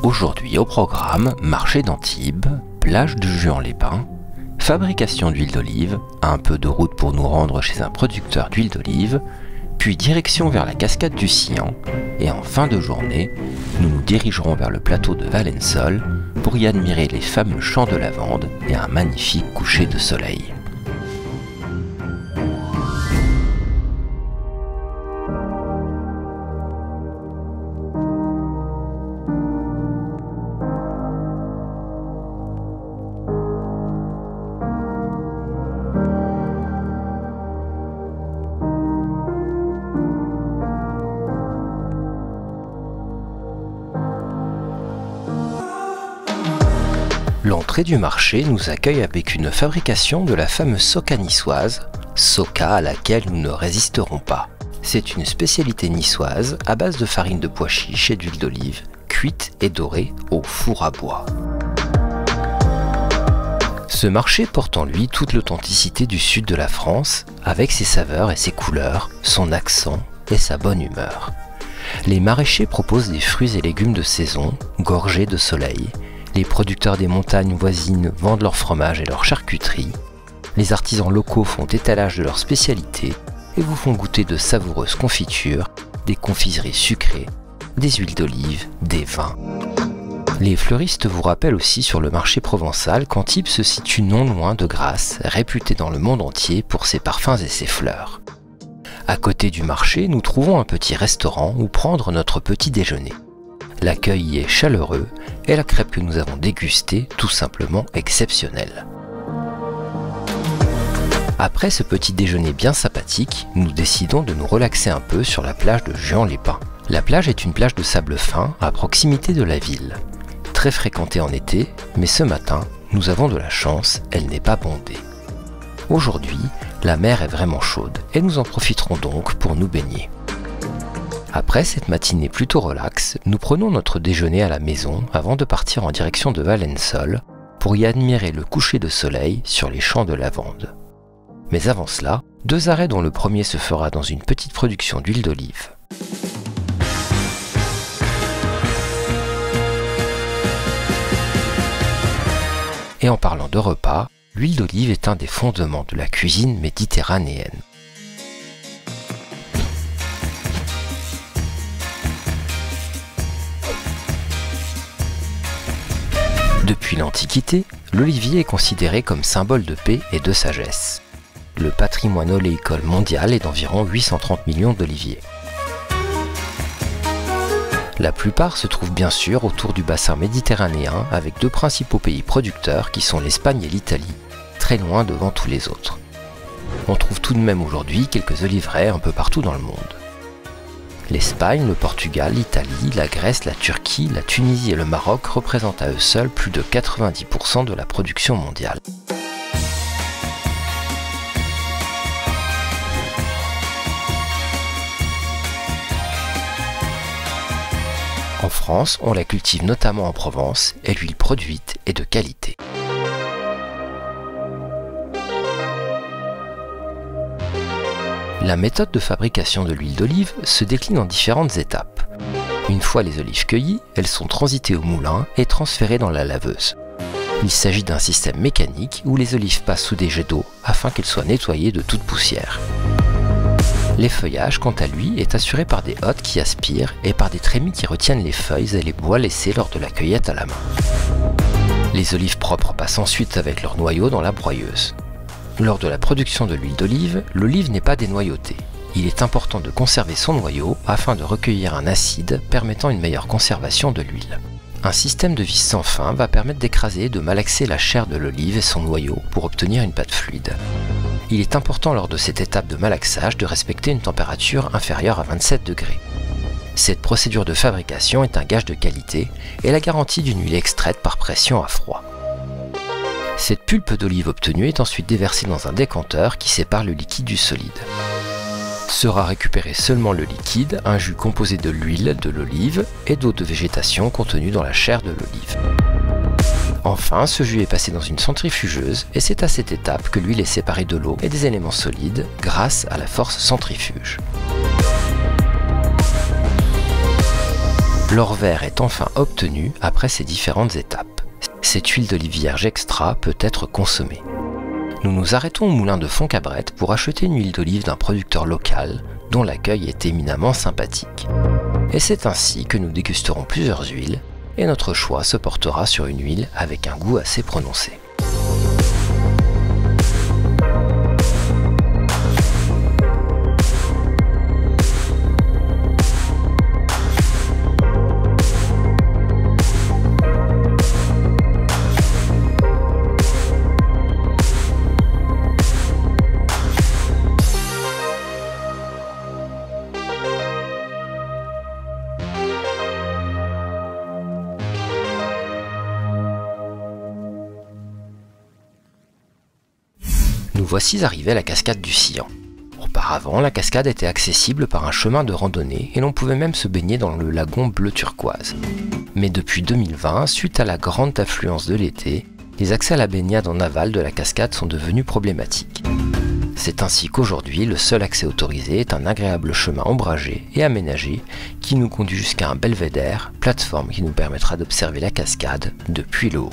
Aujourd'hui au programme, marché d'Antibes, plage de Juan-les-Pins, fabrication d'huile d'olive, un peu de route pour nous rendre chez un producteur d'huile d'olive, puis direction vers la cascade du Sian, et en fin de journée, nous nous dirigerons vers le plateau de Valensole pour y admirer les fameux champs de lavande et un magnifique coucher de soleil. L'entrée du marché nous accueille avec une fabrication de la fameuse soca niçoise, soca à laquelle nous ne résisterons pas. C'est une spécialité niçoise à base de farine de pois chiche et d'huile d'olive, cuite et dorée au four à bois. Ce marché porte en lui toute l'authenticité du sud de la France, avec ses saveurs et ses couleurs, son accent et sa bonne humeur. Les maraîchers proposent des fruits et légumes de saison, gorgés de soleil. Les producteurs des montagnes voisines vendent leur fromage et leur charcuterie. Les artisans locaux font étalage de leurs spécialités et vous font goûter de savoureuses confitures, des confiseries sucrées, des huiles d'olive, des vins. Les fleuristes vous rappellent aussi sur le marché provençal qu'Antibes se situe non loin de Grasse, réputé dans le monde entier pour ses parfums et ses fleurs. À côté du marché, nous trouvons un petit restaurant où prendre notre petit déjeuner. L'accueil y est chaleureux et la crêpe que nous avons dégustée tout simplement exceptionnelle. Après ce petit déjeuner bien sympathique, nous décidons de nous relaxer un peu sur la plage de Juan-les-Pins. La plage est une plage de sable fin à proximité de la ville. Très fréquentée en été, mais ce matin, nous avons de la chance, elle n'est pas bondée. Aujourd'hui, la mer est vraiment chaude et nous en profiterons donc pour nous baigner. Après cette matinée plutôt relaxe, nous prenons notre déjeuner à la maison avant de partir en direction de Valensole pour y admirer le coucher de soleil sur les champs de lavande. Mais avant cela, 2 arrêts dont le premier se fera dans une petite production d'huile d'olive. Et en parlant de repas, l'huile d'olive est un des fondements de la cuisine méditerranéenne. Depuis l'Antiquité, l'olivier est considéré comme symbole de paix et de sagesse. Le patrimoine oléicole mondial est d'environ 830 millions d'oliviers. La plupart se trouvent bien sûr autour du bassin méditerranéen avec 2 principaux pays producteurs qui sont l'Espagne et l'Italie, très loin devant tous les autres. On trouve tout de même aujourd'hui quelques oliveraies un peu partout dans le monde. L'Espagne, le Portugal, l'Italie, la Grèce, la Turquie, la Tunisie et le Maroc représentent à eux seuls plus de 90% de la production mondiale. En France, on la cultive notamment en Provence et l'huile produite est de qualité. La méthode de fabrication de l'huile d'olive se décline en différentes étapes. Une fois les olives cueillies, elles sont transitées au moulin et transférées dans la laveuse. Il s'agit d'un système mécanique où les olives passent sous des jets d'eau afin qu'elles soient nettoyées de toute poussière. L'effeuillage, quant à lui, est assuré par des hottes qui aspirent et par des trémies qui retiennent les feuilles et les bois laissés lors de la cueillette à la main. Les olives propres passent ensuite avec leur noyau dans la broyeuse. Lors de la production de l'huile d'olive, l'olive n'est pas dénoyautée. Il est important de conserver son noyau afin de recueillir un acide permettant une meilleure conservation de l'huile. Un système de vis sans fin va permettre d'écraser et de malaxer la chair de l'olive et son noyau pour obtenir une pâte fluide. Il est important lors de cette étape de malaxage de respecter une température inférieure à 27 degrés. Cette procédure de fabrication est un gage de qualité et la garantie d'une huile extraite par pression à froid. Cette pulpe d'olive obtenue est ensuite déversée dans un décanteur qui sépare le liquide du solide. Sera récupéré seulement le liquide, un jus composé de l'huile de l'olive et d'eau de végétation contenue dans la chair de l'olive. Enfin, ce jus est passé dans une centrifugeuse et c'est à cette étape que l'huile est séparée de l'eau et des éléments solides grâce à la force centrifuge. L'or vert est enfin obtenu après ces différentes étapes. Cette huile d'olive vierge extra peut être consommée. Nous nous arrêtons au moulin de Fontcabrette pour acheter une huile d'olive d'un producteur local dont l'accueil est éminemment sympathique. Et c'est ainsi que nous dégusterons plusieurs huiles et notre choix se portera sur une huile avec un goût assez prononcé. Nous voici arrivés à la cascade du Sillan. Auparavant, la cascade était accessible par un chemin de randonnée et l'on pouvait même se baigner dans le lagon bleu turquoise. Mais depuis 2020, suite à la grande affluence de l'été, les accès à la baignade en aval de la cascade sont devenus problématiques. C'est ainsi qu'aujourd'hui, le seul accès autorisé est un agréable chemin ombragé et aménagé qui nous conduit jusqu'à un belvédère, plateforme qui nous permettra d'observer la cascade depuis le haut.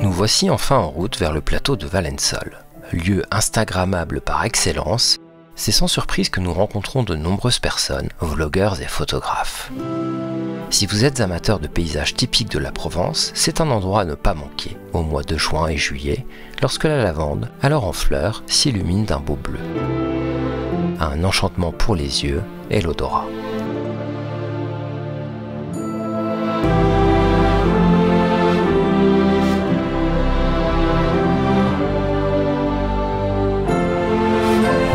Nous voici enfin en route vers le plateau de Valensole. Lieu instagrammable par excellence, c'est sans surprise que nous rencontrons de nombreuses personnes, vlogueurs et photographes. Si vous êtes amateur de paysages typiques de la Provence, c'est un endroit à ne pas manquer, au mois de juin et juillet, lorsque la lavande, alors en fleurs, s'illumine d'un beau bleu. Un enchantement pour les yeux et l'odorat.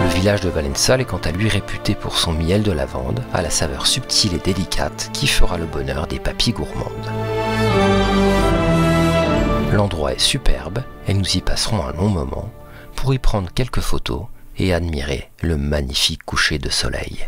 Le village de Valensole est quant à lui réputé pour son miel de lavande, à la saveur subtile et délicate qui fera le bonheur des papilles gourmandes. L'endroit est superbe et nous y passerons un long moment pour y prendre quelques photos et admirer le magnifique coucher de soleil.